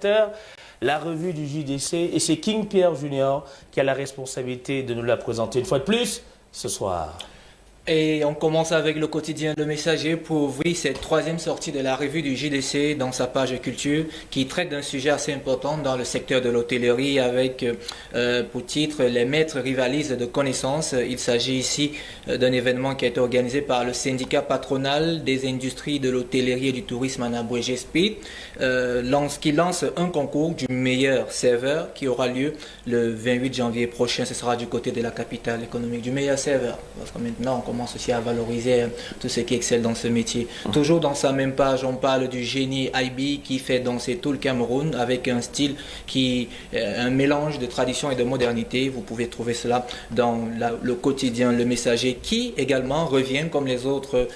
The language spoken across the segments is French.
téléspectateurs, la revue du JDC et c'est King Pierre Junior qui a la responsabilité de nous la présenter une fois de plus ce soir. Et on commence avec le quotidien Le Messager pour ouvrir cette troisième sortie de la revue du JDC dans sa page culture qui traite d'un sujet assez important dans le secteur de l'hôtellerie avec pour titre Les maîtres rivalisent de connaissances. Il s'agit ici d'un événement qui a été organisé par le syndicat patronal des industries de l'hôtellerie et du tourisme en Abrégé SPID qui lance un concours du meilleur serveur qui aura lieu le 28 janvier prochain. Ce sera du côté de la capitale économique du meilleur serveur. Parce que maintenant on commence aussi à valoriser tout ce qui excelle dans ce métier. Toujours dans sa même page, on parle du génie IB qui fait danser tout le Cameroun avec un style qui est un mélange de tradition et de modernité. Vous pouvez trouver cela dans le quotidien Le Messager qui également revient comme les autres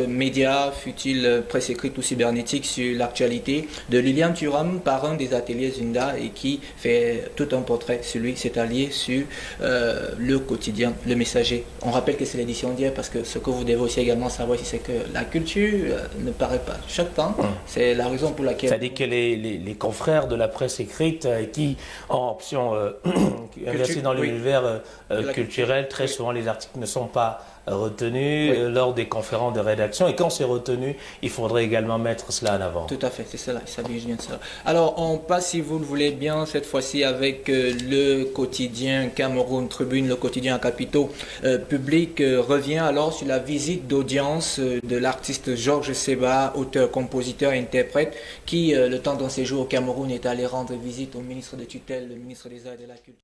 médias, fut-il presse écrite ou cybernétique, sur l'actualité de Liliane Thuram, parrain des ateliers Zunda et qui fait tout un portrait sur lui, c'est-à-dire sur le quotidien Le Messager. On rappelle que c'est l'édition d'hier parce que ce que vous devez aussi également savoir, c'est que la culture ne paraît pas chaque temps. C'est la raison pour laquelle... C'est-à-dire que les confrères de la presse écrite qui ont option investir dans l'univers culturel, très souvent les articles ne sont pas retenus lors des conférences de rédaction. Et quand c'est retenu, il faudrait également mettre cela en avant. Tout à fait, c'est cela, il s'agit bien de ça. Alors, on passe, si vous le voulez bien, cette fois-ci avec le quotidien Cameroun Tribune, le quotidien à capitaux publics, revient alors sur la visite d'audience de l'artiste Georges Seba, auteur, compositeur et interprète, qui, le temps d'un séjour au Cameroun, est allé rendre visite au ministre de tutelle, le ministre des Arts et de la Culture.